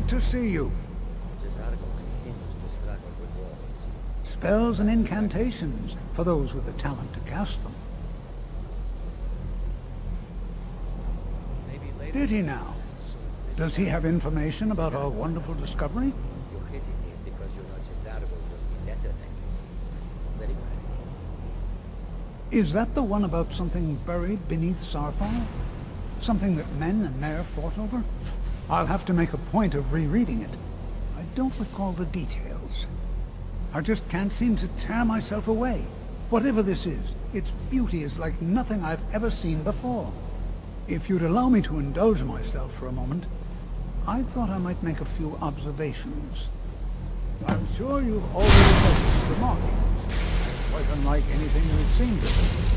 Good to see you. Spells and incantations for those with the talent to cast them. Did he now? Does he have information about our wonderful discovery? Is that the one about something buried beneath Sarthal? Something that men and Mare fought over? I'll have to make a point of rereading it. I don't recall the details. I just can't seem to tear myself away. Whatever this is, its beauty is like nothing I've ever seen before. If you'd allow me to indulge myself for a moment, I thought I might make a few observations. I'm sure you've already noticed the markings. Quite unlike anything we've seen before.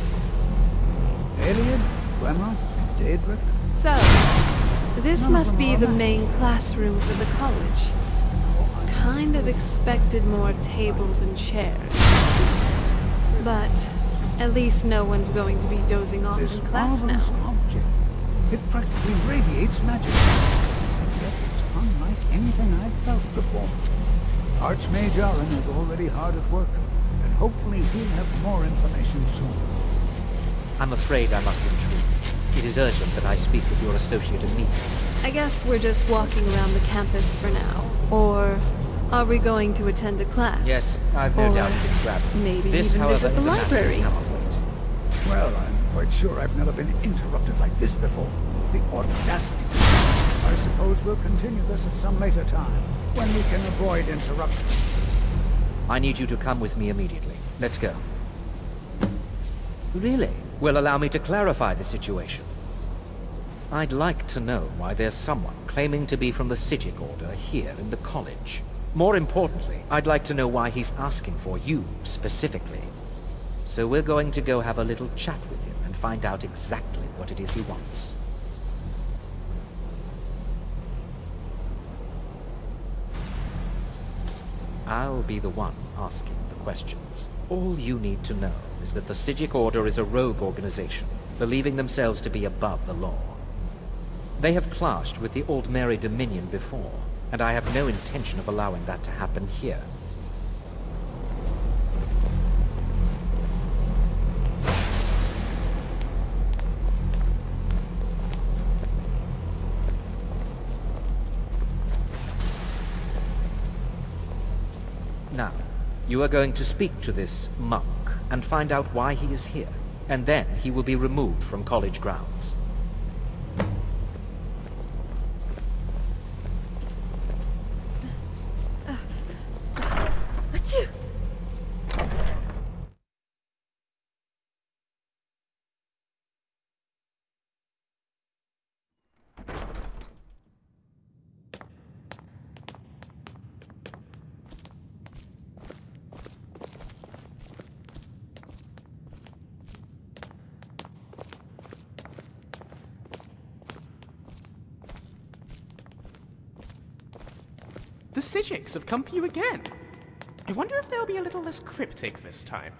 Daliad, Glenra, Daedric. So, this must be the main classroom for the college. Kind of expected more tables and chairs. But at least no one's going to be dozing off in class now. Object. It practically radiates magic. Yet it's unlike anything I've felt before. Archmage Aran is already hard at work, and hopefully he'll have more information soon. I'm afraid I must intrude. It is urgent that I speak with your associate immediately. I guess we're just walking around the campus for now. Or are we going to attend a class? Yes, I've no doubt it is grabbed. Maybe this, even however, visit the is library. a matter that cannot wait. Well, I'm quite sure I've never been interrupted like this before. The audacity. I suppose we'll continue this at some later time, when we can avoid interruption. I need you to come with me immediately. Let's go. Really? Well, allow me to clarify the situation. I'd like to know why there's someone claiming to be from the Psijic Order here in the college. More importantly, I'd like to know why he's asking for you, specifically. So we're going to go have a little chat with him and find out exactly what it is he wants. I'll be the one asking the questions. All you need to know is that the Psijic Order is a rogue organization, believing themselves to be above the law. They have clashed with the Old Mary Dominion before, and I have no intention of allowing that to happen here. Now, you are going to speak to this monk and find out why he is here, and then he will be removed from college grounds. The Psijics have come for you again. I wonder if they'll be a little less cryptic this time.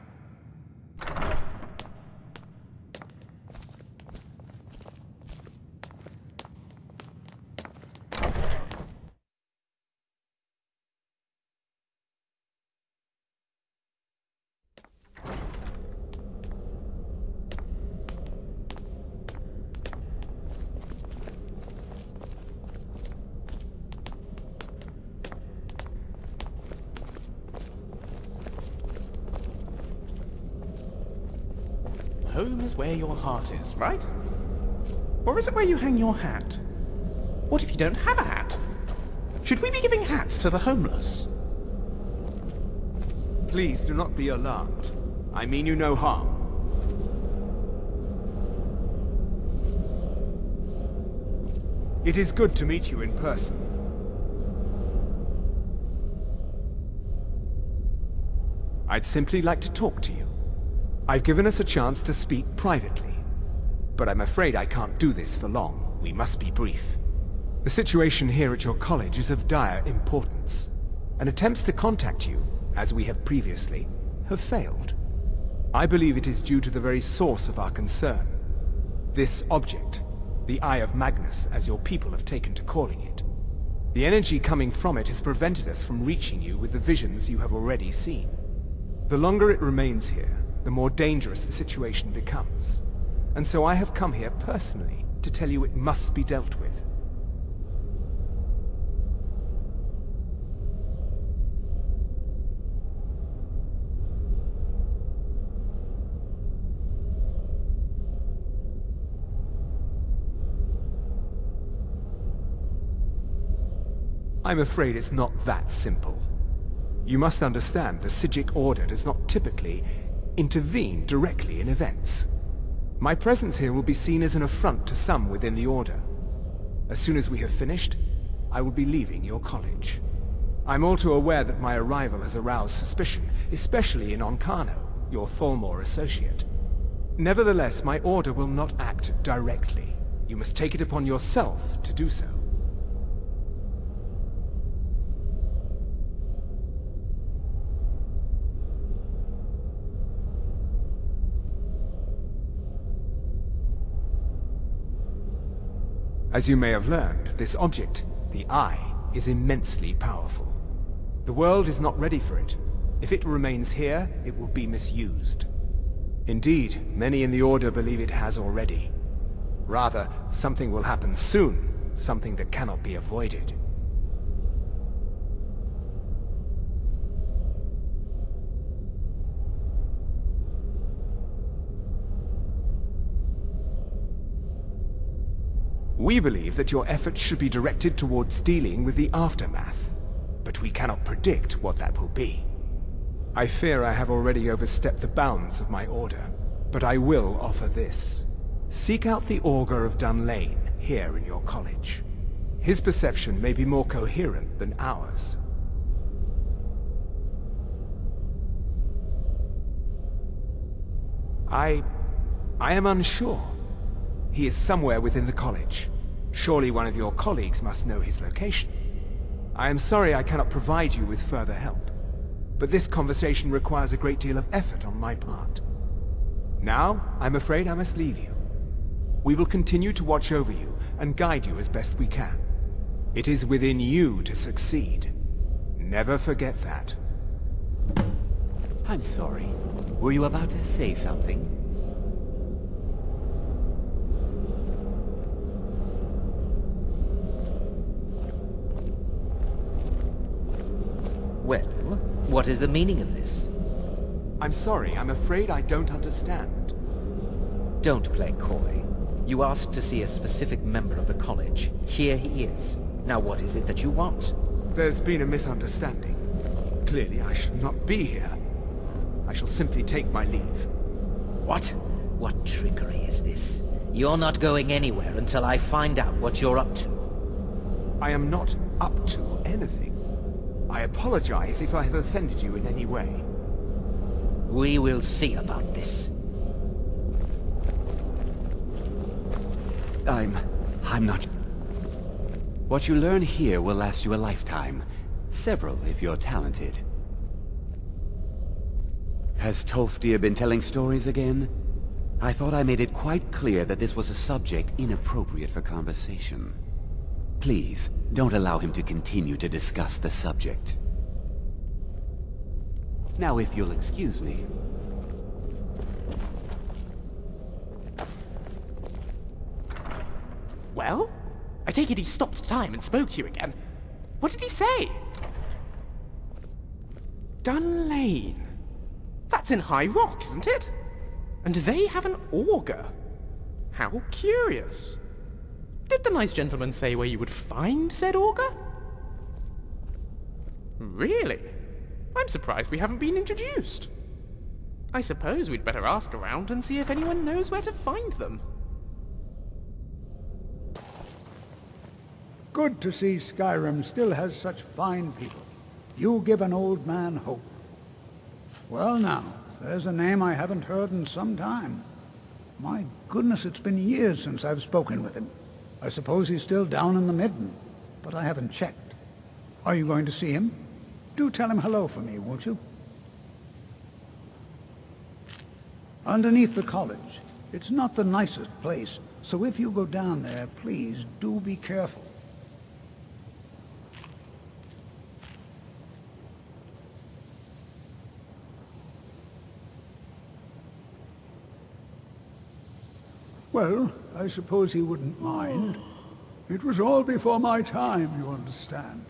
Home is where your heart is, right? Or is it where you hang your hat? What if you don't have a hat? Should we be giving hats to the homeless? Please do not be alarmed. I mean you no harm. It is good to meet you in person. I'd simply like to talk to you. I've given us a chance to speak privately, but I'm afraid I can't do this for long. We must be brief. The situation here at your college is of dire importance, and attempts to contact you, as we have previously, have failed. I believe it is due to the very source of our concern. This object, the Eye of Magnus, as your people have taken to calling it. The energy coming from it has prevented us from reaching you with the visions you have already seen. The longer it remains here, the more dangerous the situation becomes. And so I have come here personally to tell you it must be dealt with. I'm afraid it's not that simple. You must understand the Psijic Order does not typically intervene directly in events. My presence here will be seen as an affront to some within the Order. As soon as we have finished, I will be leaving your college. I'm all too aware that my arrival has aroused suspicion, especially in Onkano, your Thalmor associate. Nevertheless, my Order will not act directly. You must take it upon yourself to do so. As you may have learned, this object, the Eye, is immensely powerful. The world is not ready for it. If it remains here, it will be misused. Indeed, many in the Order believe it has already. Rather, something will happen soon, something that cannot be avoided. We believe that your efforts should be directed towards dealing with the aftermath, but we cannot predict what that will be. I fear I have already overstepped the bounds of my Order, but I will offer this. Seek out the Augur of Dunlane here in your college. His perception may be more coherent than ours. I am unsure. He is somewhere within the college. Surely one of your colleagues must know his location. I am sorry I cannot provide you with further help, but this conversation requires a great deal of effort on my part. Now, I'm afraid I must leave you. We will continue to watch over you and guide you as best we can. It is within you to succeed. Never forget that. I'm sorry. Were you about to say something? Well, what is the meaning of this? I'm sorry, I'm afraid I don't understand. Don't play coy. You asked to see a specific member of the college. Here he is. Now what is it that you want? There's been a misunderstanding. Clearly I should not be here. I shall simply take my leave. What? What trickery is this? You're not going anywhere until I find out what you're up to. I am not up to anything. I apologize if I have offended you in any way. We will see about this. I'm not... What you learn here will last you a lifetime. Several, if you're talented. Has Tolfdir been telling stories again? I thought I made it quite clear that this was a subject inappropriate for conversation. Please, don't allow him to continue to discuss the subject. Now, if you'll excuse me. Well? I take it he stopped time and spoke to you again. What did he say? Dunlane. That's in High Rock, isn't it? And they have an augur. How curious. Did the nice gentleman say where you would find said augur? Really? I'm surprised we haven't been introduced. I suppose we'd better ask around and see if anyone knows where to find them. Good to see Skyrim still has such fine people. You give an old man hope. Well now, there's a name I haven't heard in some time. My goodness, it's been years since I've spoken with him. I suppose he's still down in the Midden, but I haven't checked. Are you going to see him? Do tell him hello for me, won't you? Underneath the college. It's not the nicest place, so if you go down there, please do be careful. Well, I suppose he wouldn't mind. It was all before my time, you understand.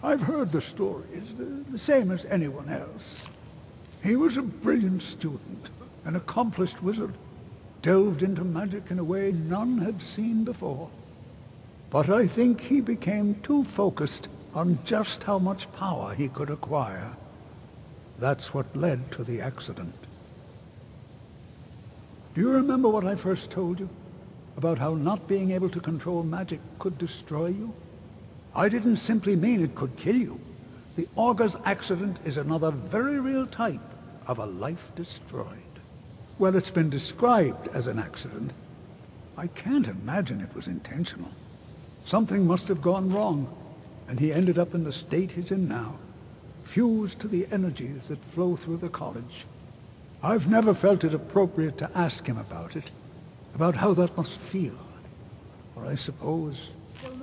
I've heard the stories, the same as anyone else. He was a brilliant student, an accomplished wizard, delved into magic in a way none had seen before. But I think he became too focused on just how much power he could acquire. That's what led to the accident. Do you remember what I first told you? About how not being able to control magic could destroy you? I didn't simply mean it could kill you. The Augur's accident is another very real type of a life destroyed. Well, it's been described as an accident. I can't imagine it was intentional. Something must have gone wrong, and he ended up in the state he's in now, fused to the energies that flow through the college. I've never felt it appropriate to ask him about it, about how that must feel. Or I suppose,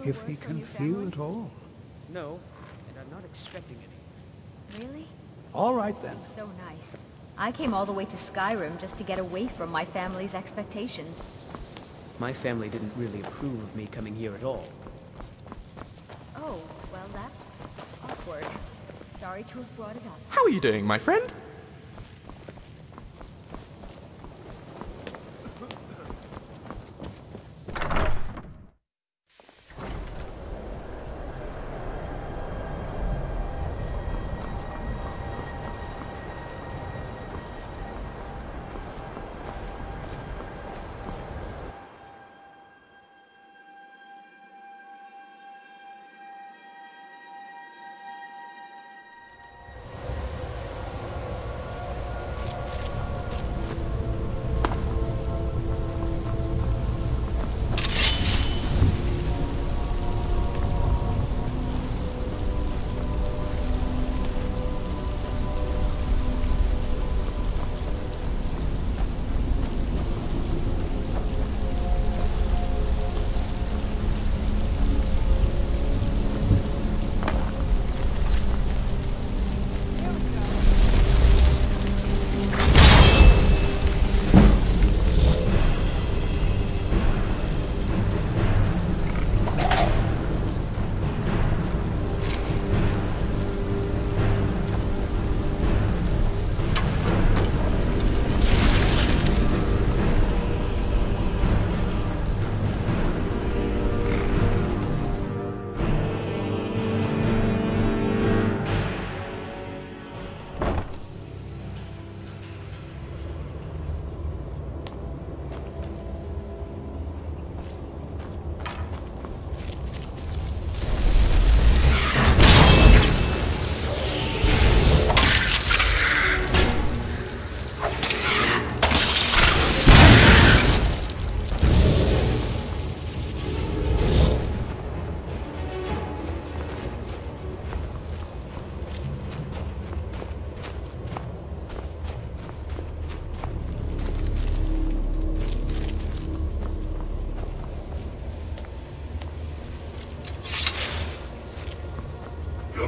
if he can feel at all. No, and I'm not expecting any. Really? All right then. So nice. I came all the way to Skyrim just to get away from my family's expectations. My family didn't really approve of me coming here at all. Oh, well that's awkward. Sorry to have brought it up. How are you doing, my friend?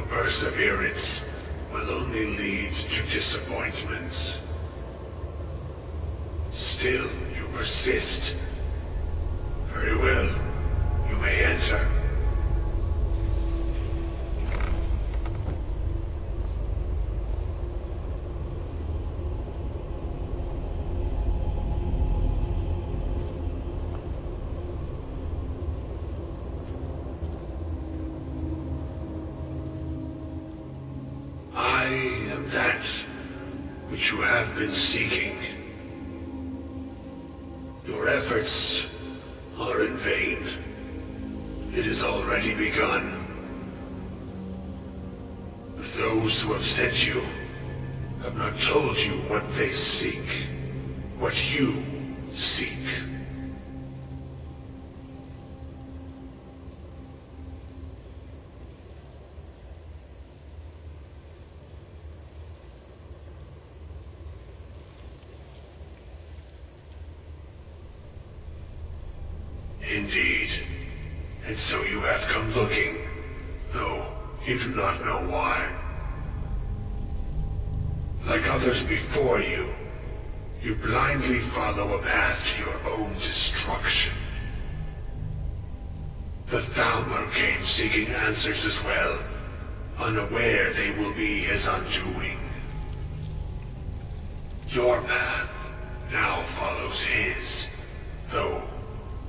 Perseverance will only lead to disappointments. Still, you persist. Very well. You may enter. Which you have been seeking. Your efforts are in vain. It has already begun. But those who have sent you have not told you what they seek, what you seek. Indeed. And so you have come looking, though you do not know why. Like others before you, You blindly follow a path to your own destruction. The Thalmor came seeking answers as well, unaware they will be his undoing. Your path now follows his, though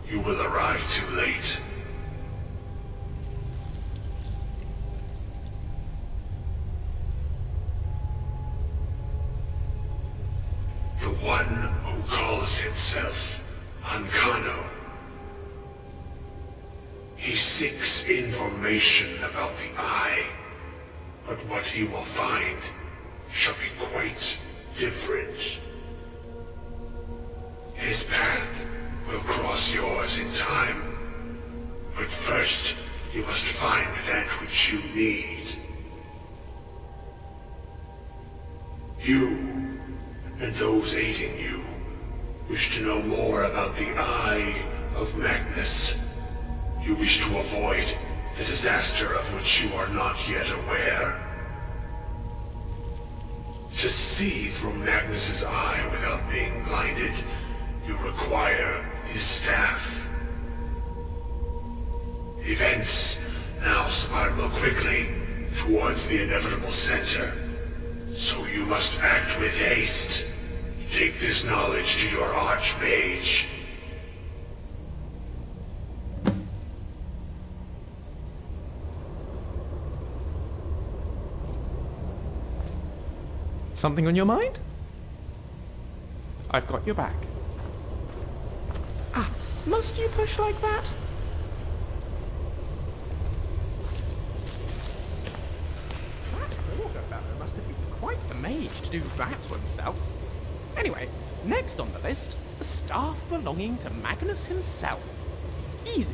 you will arrive too late. The one who calls himself Ankano. He seeks information about the Eye, but what he will find shall be quite different. His path will cross yours in time, but first you must find that which you need. You and those aiding you wish to know more about the Eye of Magnus. You wish to avoid the disaster of which you are not yet aware. To see through Magnus's eye without being blinded, you require his staff. Events now spiral quickly towards the inevitable center, so you must act with haste. Take this knowledge to your Archmage. Something on your mind? I've got your back. Ah, must you push like that? That augur fellow must have been quite the mage to do that to himself. Anyway, next on the list, a staff belonging to Magnus himself. Easy.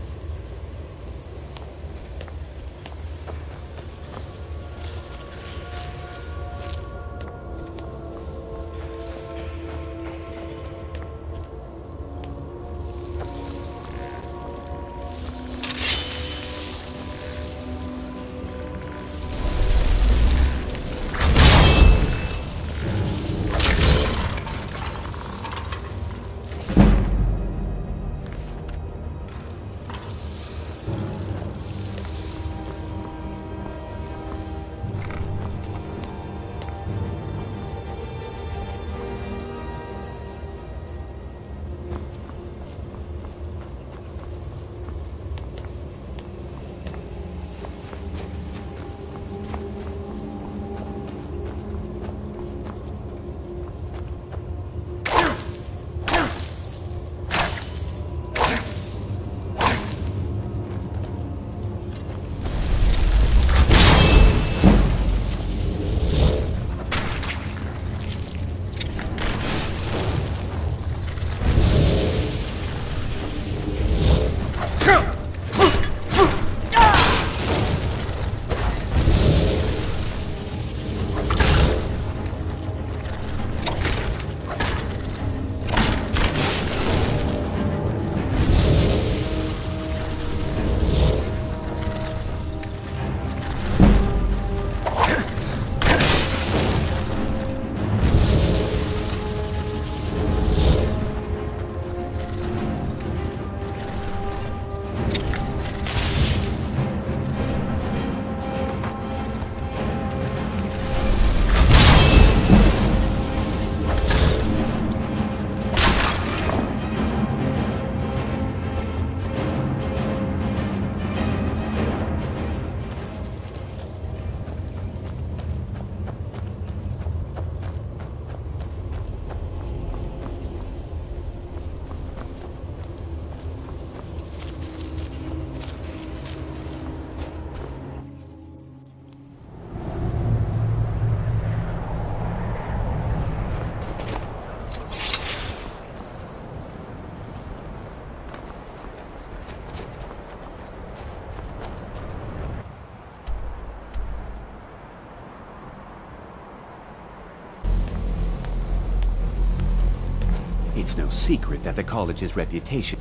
It's no secret that the college's reputation...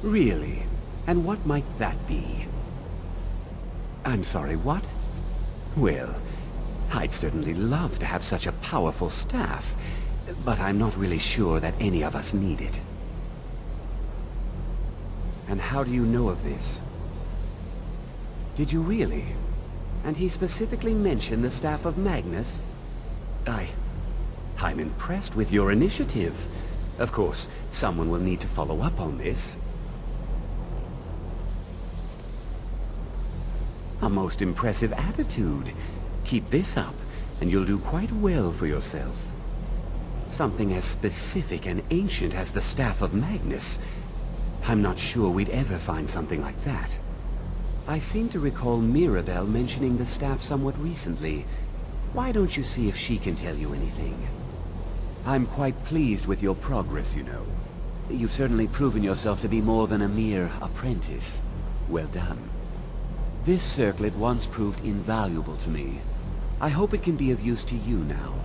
Really? And what might that be? I'm sorry, what? Well, I'd certainly love to have such a powerful staff. but I'm not really sure that any of us need it. And how do you know of this? Did you really? And he specifically mentioned the staff of Magnus? I'm impressed with your initiative. Of course, someone will need to follow up on this. A most impressive attitude. Keep this up, and you'll do quite well for yourself. Something as specific and ancient as the Staff of Magnus. I'm not sure we'd ever find something like that. I seem to recall Mirabelle mentioning the staff somewhat recently. Why don't you see if she can tell you anything? I'm quite pleased with your progress, you know. You've certainly proven yourself to be more than a mere apprentice. Well done. This circlet once proved invaluable to me. I hope it can be of use to you now.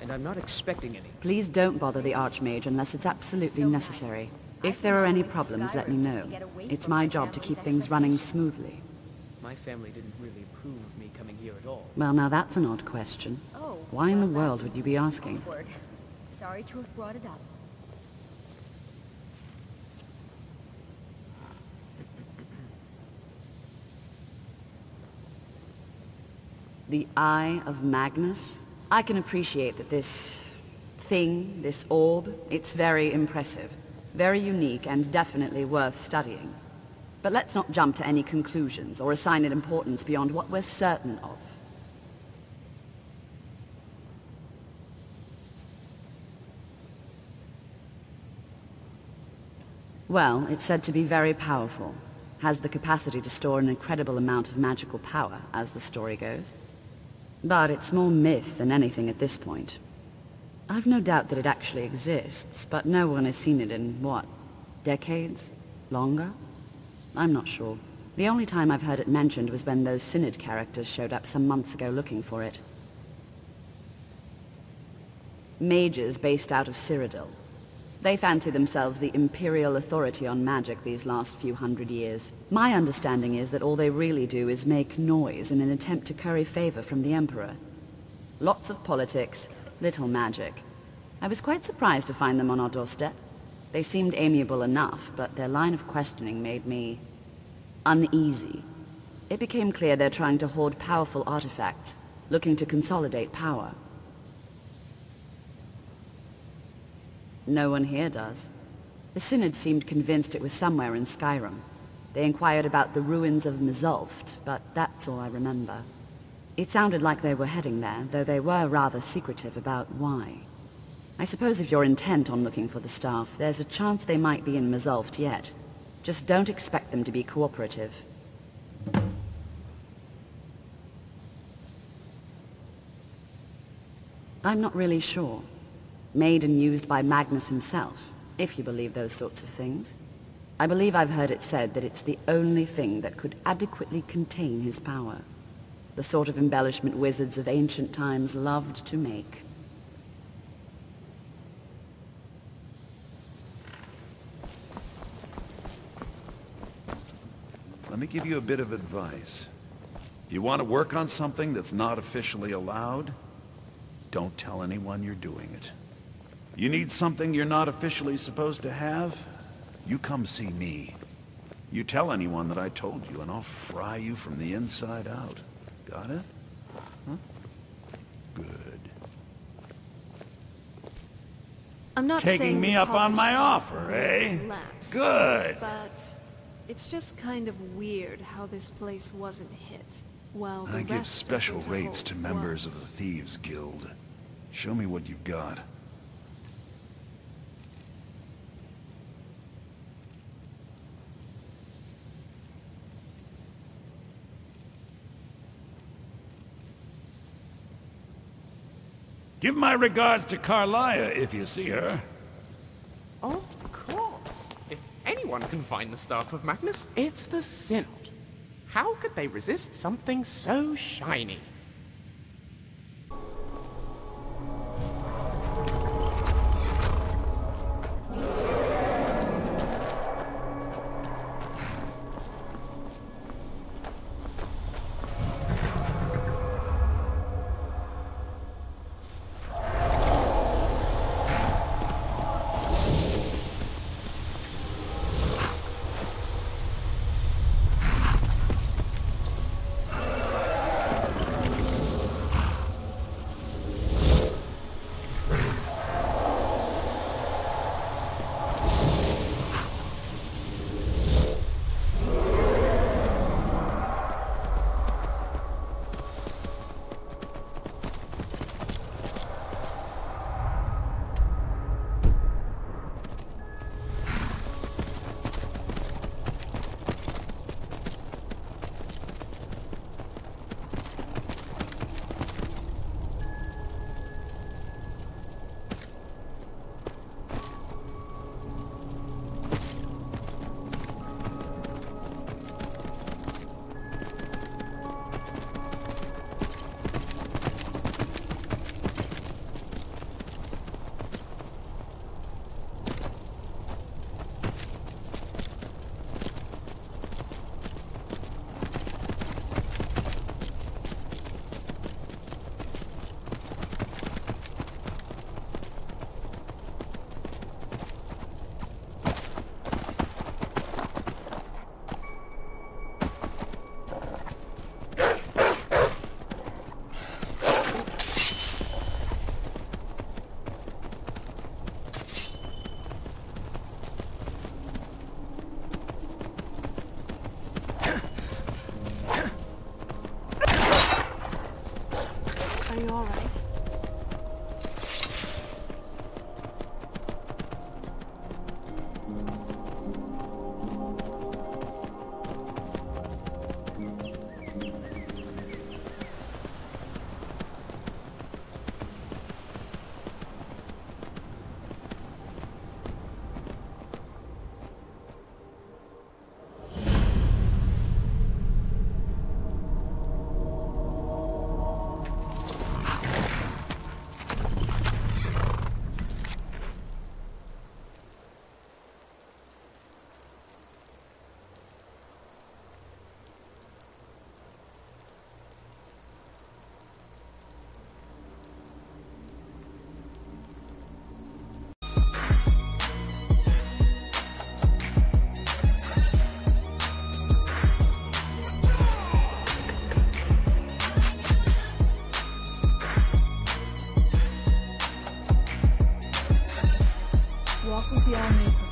And I'm not expecting any. Please don't bother the Archmage unless it's absolutely necessary. If there are any problems, let me know. It's my job to keep things running smoothly. My family didn't really approve of me coming here at all. Well, now that's an odd question. Oh, Why in the world would you be asking? awkward. Sorry to have brought it up. The Eye of Magnus? I can appreciate that this thing, this orb, it's very impressive. Very unique and definitely worth studying. But let's not jump to any conclusions or assign it importance beyond what we're certain of. Well, it's said to be very powerful. Has the capacity to store an incredible amount of magical power, as the story goes. But it's more myth than anything at this point. I've no doubt that it actually exists, but no one has seen it in, what, decades? Longer? I'm not sure. The only time I've heard it mentioned was when those Synod characters showed up some months ago looking for it. Mages based out of Cyrodiil. They fancy themselves the imperial authority on magic these last few hundred years. My understanding is that all they really do is make noise in an attempt to curry favor from the Emperor. Lots of politics, little magic. I was quite surprised to find them on our doorstep. They seemed amiable enough, but their line of questioning made me uneasy. It became clear they're trying to hoard powerful artifacts, looking to consolidate power. No one here does. The Synod seemed convinced it was somewhere in Skyrim. They inquired about the ruins of Mzulft, but that's all I remember. It sounded like they were heading there, though they were rather secretive about why. I suppose if you're intent on looking for the staff, there's a chance they might be in Mzulft yet. Just don't expect them to be cooperative. I'm not really sure. Made and used by Magnus himself, if you believe those sorts of things. I believe I've heard it said that it's the only thing that could adequately contain his power. The sort of embellishment wizards of ancient times loved to make. Let me give you a bit of advice. You want to work on something that's not officially allowed? Don't tell anyone you're doing it. You need something you're not officially supposed to have? You come see me. You tell anyone that I told you, and I'll fry you from the inside out. Got it? Huh? Good. I'm not Taking saying me the up on my college offer, eh? collapsed, Good. But it's just kind of weird how this place wasn't hit. Well, the I give rest of special the rates to toll members was. of the Thieves Guild. Show me what you've got. Give my regards to Carlia if you see her. Of course. If anyone can find the Staff of Magnus, it's the Synod. How could they resist something so shiny? velocity animator.